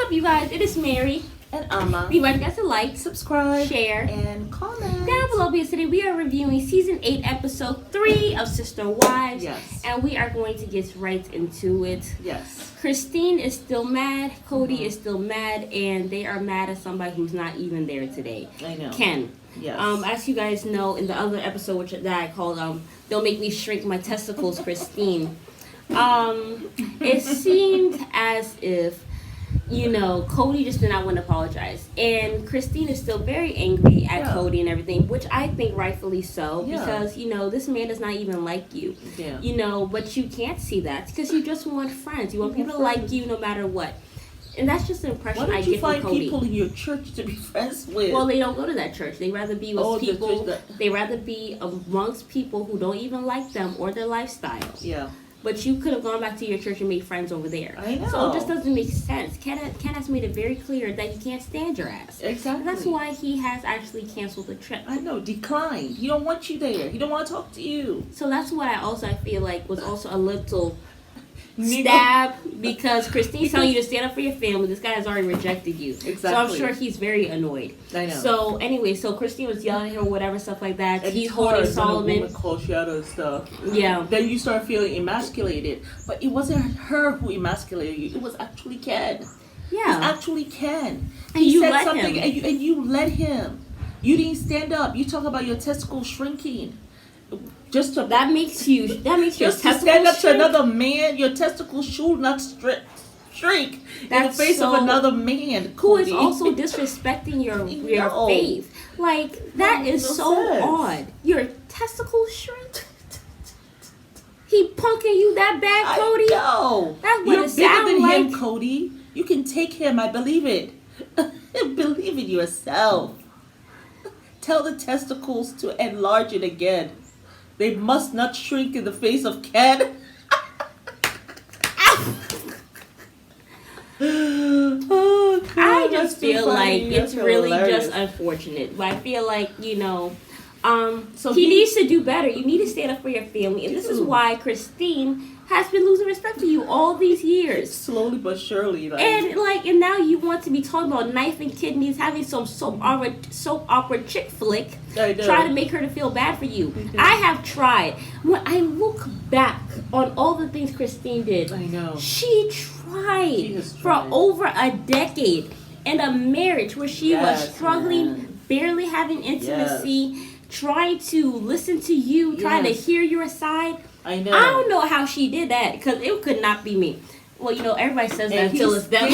up, you guys? It is Mary. And Amma. We invite you guys to like, subscribe, share, and comment. Down below, because today we are reviewing Season 8, Episode 3 of Sister Wives. Yes. And we are going to get right into it. Yes. Christine is still mad. Cody is still mad. And they are mad at somebody who's not even there today. I know. Ken. Yes. As you guys know, in the other episode that I called Don't Make Me Shrink My Testicles, Christine. It seemed as if, Cody just did not want to apologize. And Christine is still very angry at Cody and everything, which I think rightfully so. Yeah. Because, this man does not even like you. Yeah. But you can't see that because you just want friends. You want people to like you no matter what. And that's just the impression I get from Cody. Why don't you find people in your church to be friends with? Well, they don't go to that church. They rather be with people. They rather be amongst people who don't even like them or their lifestyle. Yeah. But you could have gone back to your church and made friends over there. I know. So it just doesn't make sense. Ken has made it very clear that he can't stand your ass. Exactly. And that's why he has actually canceled the trip. I know. Declined. He don't want you there. He don't want to talk to you. So that's what I feel like was also a little stab, because Christine's telling you to stand up for your family. This guy has already rejected you. Exactly. So I'm sure he's very annoyed. I know. So anyway, Christine was yelling at her, whatever, stuff like that. And he's holding Solomon. Woman called you out and stuff. Yeah. Then you start feeling emasculated. But it wasn't her who emasculated you. It was actually Ken. Yeah. It was actually Ken. He said something and you let him. You didn't stand up. You talk about your testicles shrinking. That makes you just to stand up to another man. Your testicles should not shrink in the face of another man, who is also disrespecting your faith. Like, that is so odd. Your testicles shrink. He punking you that bad, Cody? No, you're bigger than him, Cody. You can take him. I believe it. Believe in yourself. Tell the testicles to enlarge it again. They must not shrink in the face of Ken. Oh, God, I just feel like it's really just unfortunate. But I feel like, so he needs to do better. You need to stand up for your family. And this is why Christine has been losing respect for you all these years. Slowly but surely. And now you want to be talking about knife and kidneys, having some soap opera chick flick, trying to make her to feel bad for you. Mm-hmm. I have tried. When I look back on all the things Christine did, I know. She tried for over a decade in a marriage where she was struggling, barely having intimacy, trying to listen to you, trying to hear your side. I know. I don't know how she did that, because it could not be me. Well, everybody says that until it's them.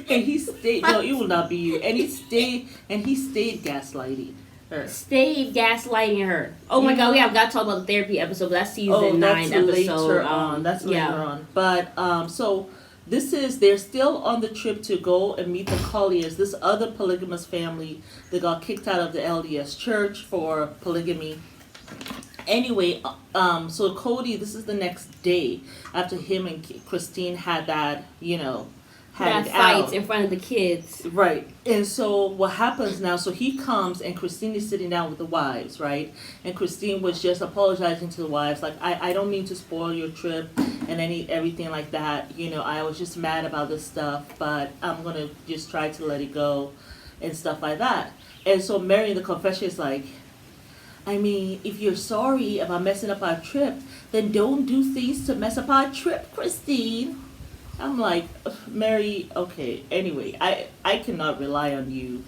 And he stayed. No, it will not be you. And he stayed gaslighting her. Stayed gaslighting her. Oh my God, we have got to talk about the therapy episode. But that's season 9 episode. Later on. That's later on. But so they're still on the trip to go and meet the Colliers, this other polygamous family that got kicked out of the LDS church for polygamy. Anyway, so Cody, this is the next day after him and Christine had that, that fight in front of the kids. Right. And so what happens now, so he comes and Christine is sitting down with the wives, right? And Christine was just apologizing to the wives, like, I don't mean to spoil your trip and everything like that. I was just mad about this stuff, but I'm going to just try to let it go and stuff like that. And so Mary in the confession is like, I mean, if you're sorry about messing up our trip, then don't do things to mess up our trip, Christine. I'm like, Mary, okay. Anyway, I cannot rely on you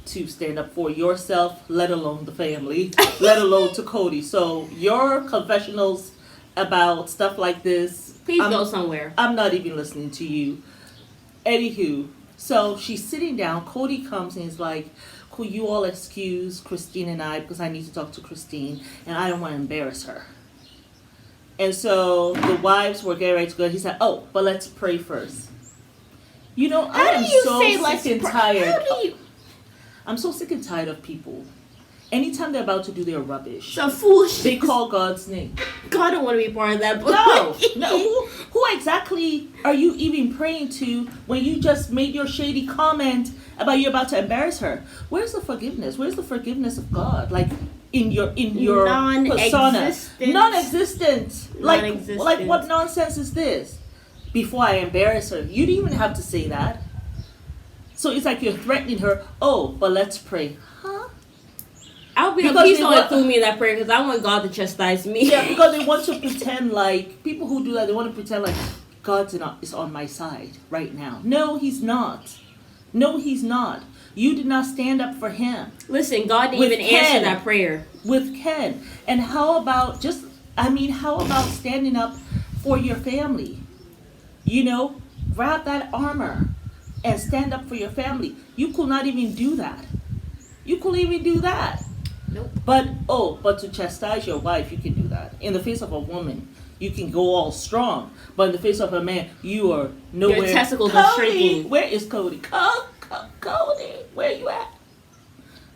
to stand up for yourself, let alone the family, let alone to Cody. So your confessionals about stuff like this, please go somewhere. I'm not even listening to you. Anywho, so she's sitting down. Cody comes and is like, could you all excuse Christine and I, because I need to talk to Christine and I don't want to embarrass her. And so the wives were getting ready to go. He said, oh, but let's pray first. I am so sick and tired. I'm so sick and tired of people. Anytime they're about to do their rubbish, some foolishness, they call God's name. God don't want to be part of that. No. Who exactly are you even praying to when you just made your shady comment about you about to embarrass her? Where's the forgiveness? Where's the forgiveness of God? Like in your persona, non-existent. Like what nonsense is this? before I embarrass her. You didn't even have to say that. So it's like you're threatening her. Oh, but let's pray. Huh? I'll be please don't include me in that prayer because I want God to chastise me. Yeah, because they want to pretend like, people who do that, they want to pretend like God is on my side right now. No, he's not. No, he's not. You did not stand up for him. Listen, God didn't even answer that prayer. With Ken. And how about standing up for your family? You know, grab that armor and stand up for your family. You could not even do that. You couldn't even do that. Nope. But to chastise your wife, you can do that. In the face of a woman, you can go all strong. But in the face of a man, you are nowhere. Your testicles are shrinking. Where is Cody? Cody, where you at?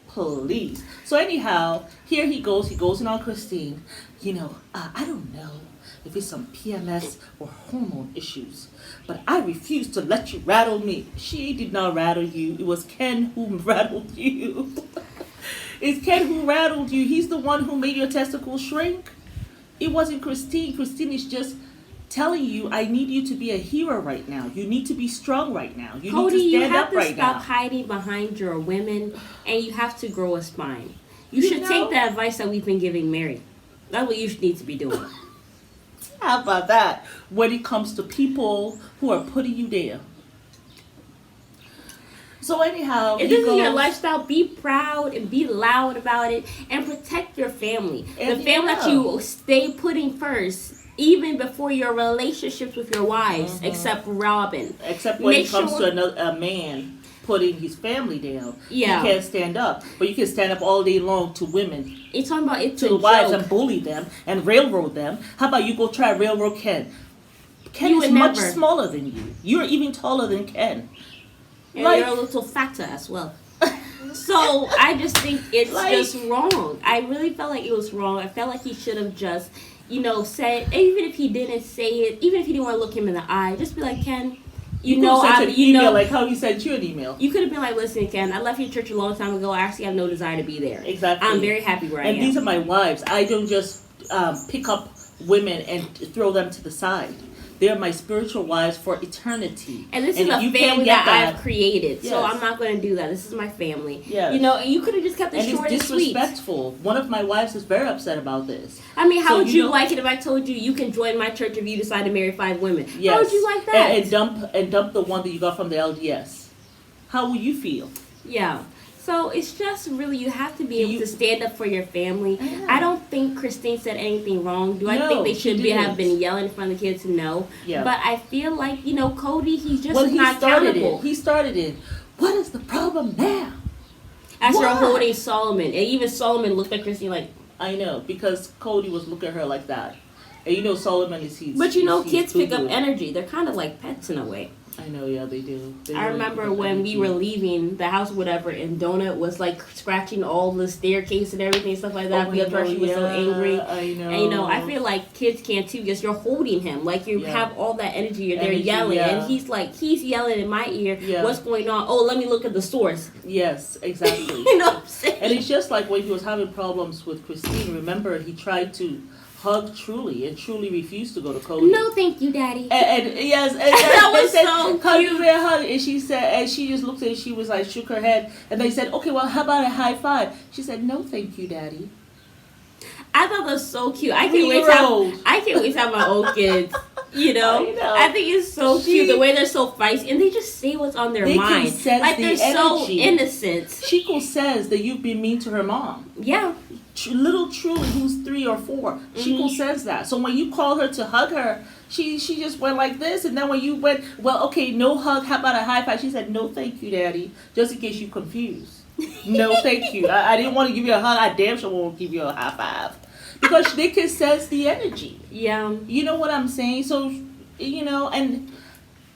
Please. So anyhow, here he goes. He goes in on Christine. You know, I don't know if it's some PMS or hormone issues, but I refuse to let you rattle me. She did not rattle you. It was Ken who rattled you. It's Ken who rattled you. He's the one who made your testicles shrink. It wasn't Christine. Christine is just telling you, I need you to be a hero right now. You need to be strong right now. You Cody, need to stand up right now. you have to stop hiding behind your women, and you have to grow a spine. You should take the advice that we've been giving Mary. That's what you need to be doing. How about that? When it comes to people who are putting you down. So anyhow, if this is your lifestyle, be proud and be loud about it and protect your family. And the family that you stay putting first, even before your relationships with your wives, except Robin. Except when it comes to a man putting his family down. Yeah. You can't stand up. But you can stand up all day long to women. You're talking about it's to the wives and bully them and railroad them. How about you go try railroad Ken? Ken is much smaller than you. You're even taller than Ken. And you're a little fatter as well. So I just think it's just wrong. I really felt like it was wrong. I felt like he should have just, said, even if he didn't say it, even if he didn't want to look him in the eye, just be like, Ken, like how he sent you an email. You could have been like, listen, Ken, I left your church a long time ago. I actually have no desire to be there. Exactly. I'm very happy where I am. And these are my wives. I don't just pick up women and throw them to the side. They're my spiritual wives for eternity. And this is a family that I've created. Yes. So I'm not going to do that. This is my family. Yes. You could have just kept it short and sweet. And it's disrespectful. One of my wives is very upset about this. I mean, how would you like it if I told you can join my church if you decide to marry 5 women? Yes. How would you like that? And dump the one that you got from the LDS. How would you feel? Yeah. So it's just really, you have to be able to stand up for your family. I don't think Christine said anything wrong. I think they should have been yelling in front of the kids? No. Yeah. But I feel like, Cody, he's just not accountable. He started it. What is the problem now? As you're holding Solomon. And even Solomon looked at Christine like... I know, because Cody was looking at her like that. And Solomon is... But kids pick up energy. They're kind of like pets in a way. I know, yeah, they do. I remember when we were leaving the house, whatever, and Donut was like scratching all the staircase and everything, stuff like that. Because she was so angry. I know. And I feel like kids can too, because you're holding him, like you have all that energy. You're there yelling, and he's yelling in my ear. Yeah. What's going on? Oh, let me look at the source. Yes, exactly. You know what I'm saying? And it's just like when he was having problems with Christine. Remember, he tried to hug Truly, and Truly refused to go to Cody. No, thank you, Daddy. And yes, and that was so cute. Hug, and she said, and she just looked at it. She was like, shook her head, and they said, okay, well, how about a high five? She said, no, thank you, Daddy. I thought that was so cute. I can't wait to have my own kids. I think it's so cute the way they're so feisty, and they just say what's on their mind. Like they're so innocent. Chico says that you've been mean to her mom. Yeah. Little Truly, who's 3 or 4, Chico says that. So when you called her to hug her, she just went like this, and then when you went, well, okay, no hug, how about a high five? She said, no, thank you, Daddy, just in case you're confused. No, thank you. I didn't want to give you a hug. I damn sure won't give you a high five. Because they can sense the energy. Yeah. You know what I'm saying? So, and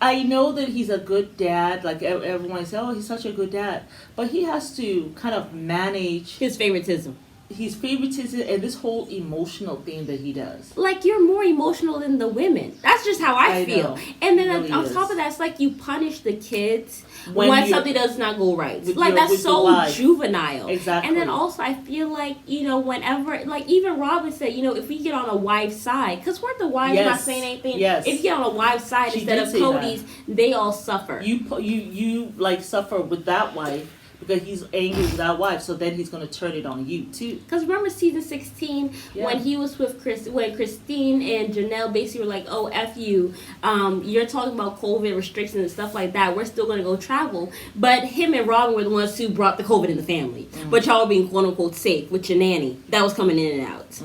I know that he's a good dad. Like, everyone says, oh, he's such a good dad. But he has to kind of manage his favoritism. he's favoritism and this whole emotional thing that he does. Like, you're more emotional than the women. That's just how I feel. Know. And then Really on is. top of that, it's like you punish the kids when something does not go right. Like, with that's so juvenile. Exactly. And then also, I feel like, whenever, like, even Robin said, if we get on a wife's side, because weren't the wives not saying anything? Yes. If you get on a wife's side instead of Cody's, they all suffer. You like suffer with that wife because he's angry with that wife, so then he's going to turn it on you too. Because remember season 16 when he was with when Christine and Janelle basically were like, oh, F you, you're talking about COVID restrictions and stuff like that, we're still going to go travel. But him and Robin were the ones who brought the COVID in the family. But y'all were being quote unquote safe with your nanny. That was coming in and out.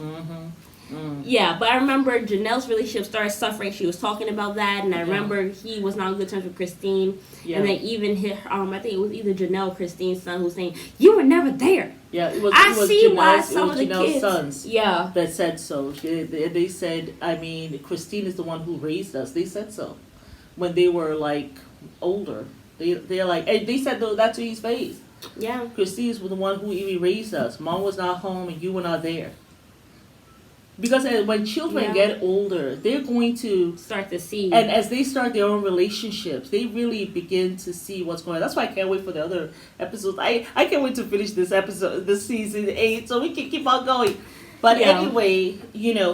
Yeah, but I remember Janelle's relationship started suffering. She was talking about that, and I remember he was not on good terms with Christine. Yeah. And then even I think it was either Janelle or Christine's son who was saying, "You were never there." Yeah, it was. Why some of the kids. Sons. Yeah. That said so. They said, I mean, Christine is the one who raised us. They said so when they were like older. They're like, and they said though that to his face. Yeah. Christine was the one who even raised us. Mom was not home, and you were not there. Because when children get older, they're going to start to see. And as they start their own relationships, they really begin to see what's going on. That's why I can't wait for the other episodes. I can't wait to finish this season 8 so we can keep on going. But anyway,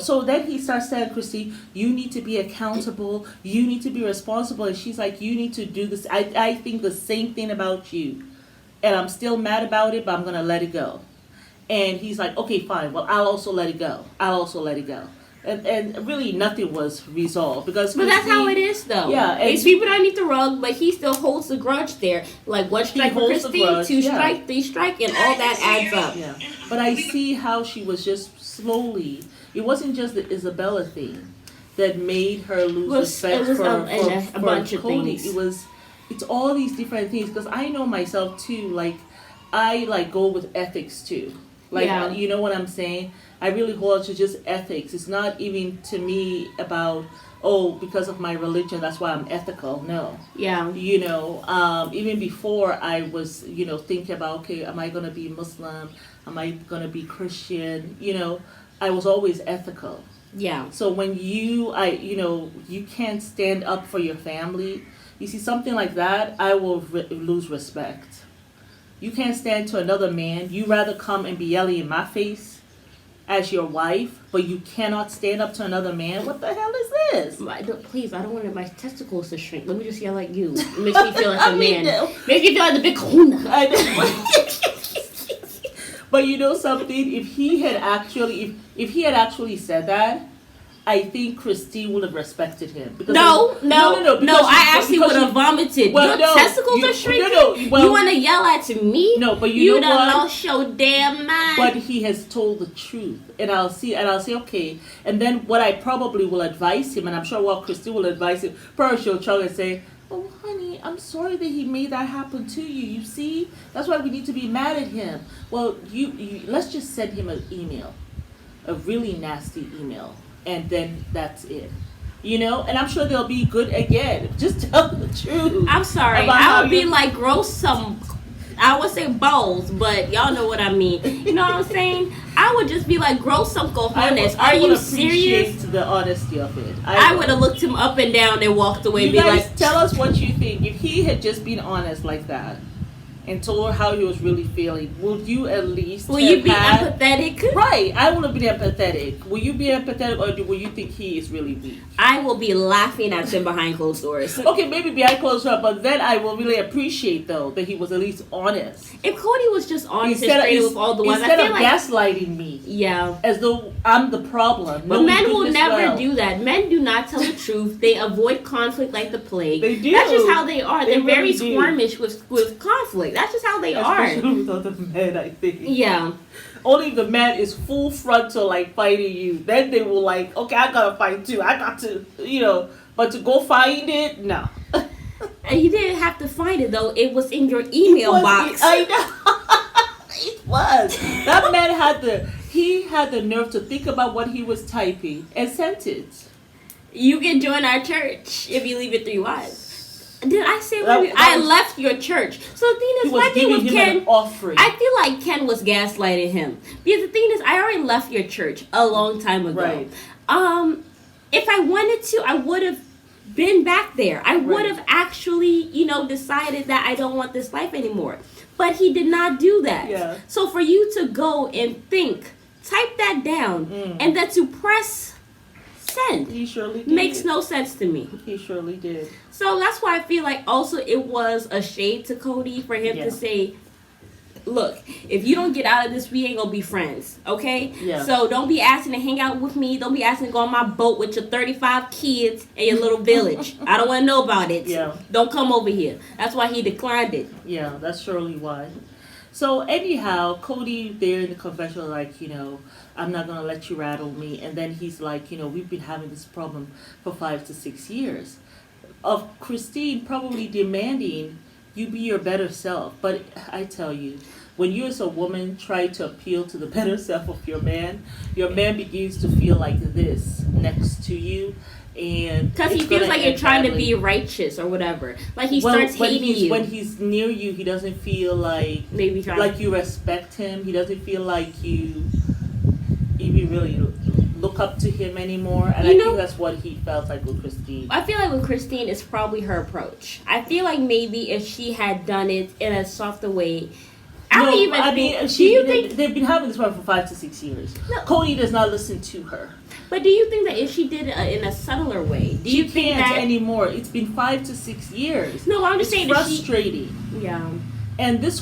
so then he starts saying, Christine, you need to be accountable. You need to be responsible. And she's like, you need to do this. I think the same thing about you. And I'm still mad about it, but I'm going to let it go. And he's like, okay, fine. Well, I'll also let it go. And really nothing was resolved because. But that's how it is, though. Yeah, and it's people underneath the rug, but he still holds the grudge there. Like one strike for Christine, 2 strike, 3 strike, and all that adds up. Yeah, but I see how she was just slowly. It wasn't just the Isabella thing that made her lose respect for a bunch of Cody. things. It's all these different things because I know myself too. Like I go with ethics too. You know what I'm saying? I really hold to just ethics. It's not even to me about, because of my religion, that's why I'm ethical. No. Yeah. Even before I was, thinking about, okay, am I going to be Muslim? Am I going to be Christian? I was always ethical. Yeah. So when you can't stand up for your family, you see something like that, I will lose respect. You can't stand to another man. You rather come and be yelling in my face as your wife, but you cannot stand up to another man. What the hell is this? Please, I don't want my testicles to shrink. Let me just yell like you. It makes me feel like a man. Makes me feel like the big kahuna. I know. But you know something? If he had actually said that, I think Christine would have respected him. No. I actually would have vomited. Your testicles are shrinking? You want to yell at me? No, but you know what? You done lost your damn mind. But he has told the truth. And I'll say, okay. And then what I probably will advise him, and I'm sure what Christine will advise him, probably she'll try and say, oh, honey, I'm sorry that he made that happen to you. You see? That's why we need to be mad at him. Well, you let's just send him an email. A really nasty email. And then that's it. And I'm sure they'll be good again. Just tell the truth. I'm sorry. I would be like, grow some, I would say balls, but y'all know what I mean. You know what I'm saying? I would just be like, grow some cojones. Are you serious? The honesty of it. I would have looked him up and down and walked away and be like, tell us what you think. If he had just been honest like that and told her how he was really feeling, would you at least empathetic? Right, I want to be empathetic. Will you be empathetic, or will you think he is really weak? I will be laughing at him behind closed doors. Okay, maybe behind closed doors, but then I will really appreciate, though, that he was at least honest. If Cody was just honest and straight with all the ones, instead of gaslighting me, as though I'm the problem. But men will never do that. Men do not tell the truth. They avoid conflict like the plague. They do. That's just how they are. They're very squirmish with conflict. That's just how they are. Especially with other men, I think. Yeah. Only if the man is full frontal, like, fighting you. Then they will, like, okay, I gotta fight too. I got to, But to go find it, no. And you didn't have to find it, though. It was in your email box. I know. It was. That man had the nerve to think about what he was typing and sent it. You can join our church if you leave it 3 wives. Did I say That I was- left your church? So the thing He is, was my thing giving with him Ken, an offering. I feel like Ken was gaslighting him because the thing is, I already left your church a long time ago. Right. If I wanted to, I would have been back there. I would have actually, decided that I don't want this life anymore. But he did not do that. Yeah. So for you to go and think, type that down, and then to press send He surely did. makes no sense to me. He surely did. So that's why I feel like also it was a shade to Cody for him Yeah. to say, look, if you don't get out of this, we ain't gonna be friends, okay? Yeah. So don't be asking to hang out with me. Don't be asking to go on my boat with your 35 kids and your little village. I don't want to know about it. Yeah. Don't come over here. That's why he declined it. Yeah, that's surely why. So anyhow, Cody there in the confessional, like, I'm not gonna let you rattle me. And then he's like, we've been having this problem for 5 to 6 years. Of Christine probably demanding you be your better self. But I tell you, when you as a woman try to appeal to the better self of your man begins to feel like this next to you. And Because he it's feels gonna like you're end trying to badly. be righteous or whatever. Like he Well, starts hating you. When he's near you, he doesn't feel like Maybe trying like you respect him. He doesn't feel like you even really look up to him anymore. And I think that's what he felt like with Christine. I feel like with Christine, it's probably her approach. I feel like maybe if she had done it in a softer way, I don't even think. Do you think? They've been having this problem for 5 to 6 years? No. Cody does not listen to her. But do you think that if she did it in a subtler way, do you She think can't that? anymore. It's been 5 to 6 years. No, I'm just It's saying that she. frustrating. Yeah. And this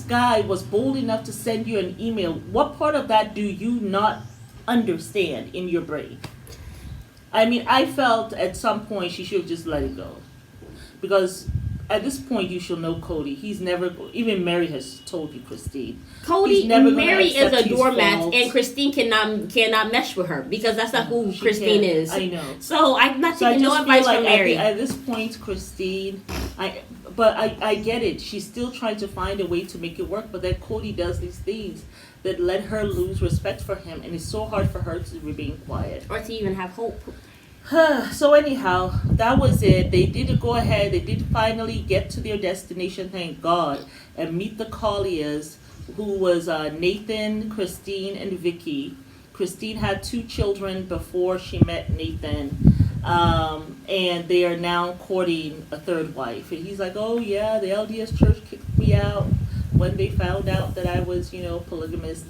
guy was bold enough to send you an email. What part of that do you not understand in your brain? I mean, I felt at some point she should have just let it go. Because at this point you should know Cody. He's never, even Mary has told you, Christine. Cody, He's never gonna Mary is accept a his doormat, faults. and Christine cannot mesh with her because that's not who She Christine can't. is. I know. So I'm not So I taking no just advice feel from like Mary. at this point, Christine, I get it. She's still trying to find a way to make it work, but then Cody does these things that let her lose respect for him, and it's so hard for her to remain quiet. Or to even have hope. So anyhow, that was it. They did go ahead. They did finally get to their destination, thank God, and meet the Colliers, who was Nathan, Christine, and Vicky. Christine had 2 children before she met Nathan, and they are now courting a 3rd wife. And he's like, oh yeah, the LDS church kicked me out when they found out that I was, polygamist.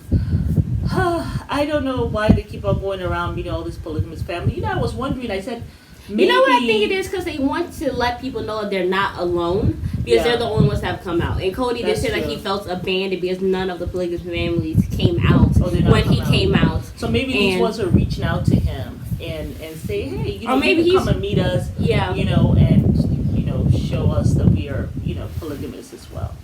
I don't know why they keep on going around meeting all this polygamous family. I was wondering, I said, maybe... You know what I think it is? Because they want to let people know that they're not alone because they're the only ones that have come out. And Cody did say that he felt abandoned because none of the polygamous families came out when he came out. So maybe these ones are reaching out to him and say, hey, or maybe you can come and meet us, and, show us that we are, polygamous as well.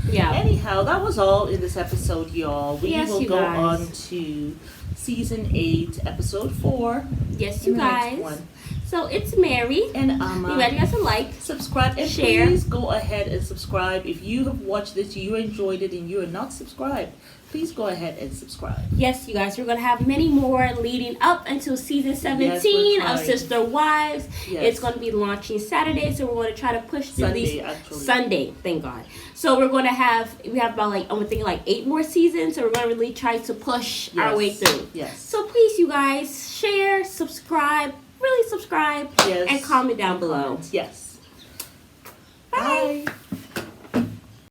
Yeah. Anyhow, that was all in this episode, y'all. We will go on to season 8, episode 4. Yes, you guys. So it's Mary and Amma. You ready guys to like, subscribe, and share. Please go ahead and subscribe. If you have watched this, you enjoyed it, and you are not subscribed, please go ahead and subscribe. Yes, you guys, we're going to have many more leading up until season 17 of Sister Wives. Yes. It's going to be launching Saturday, so we're going to try to push through Sunday, thank God. So we have about I'm thinking 8 more seasons, so we're going to really try to push our way through. Yes. So please, you guys, share, subscribe, really subscribe, and comment down below. Yes. Bye. Bye.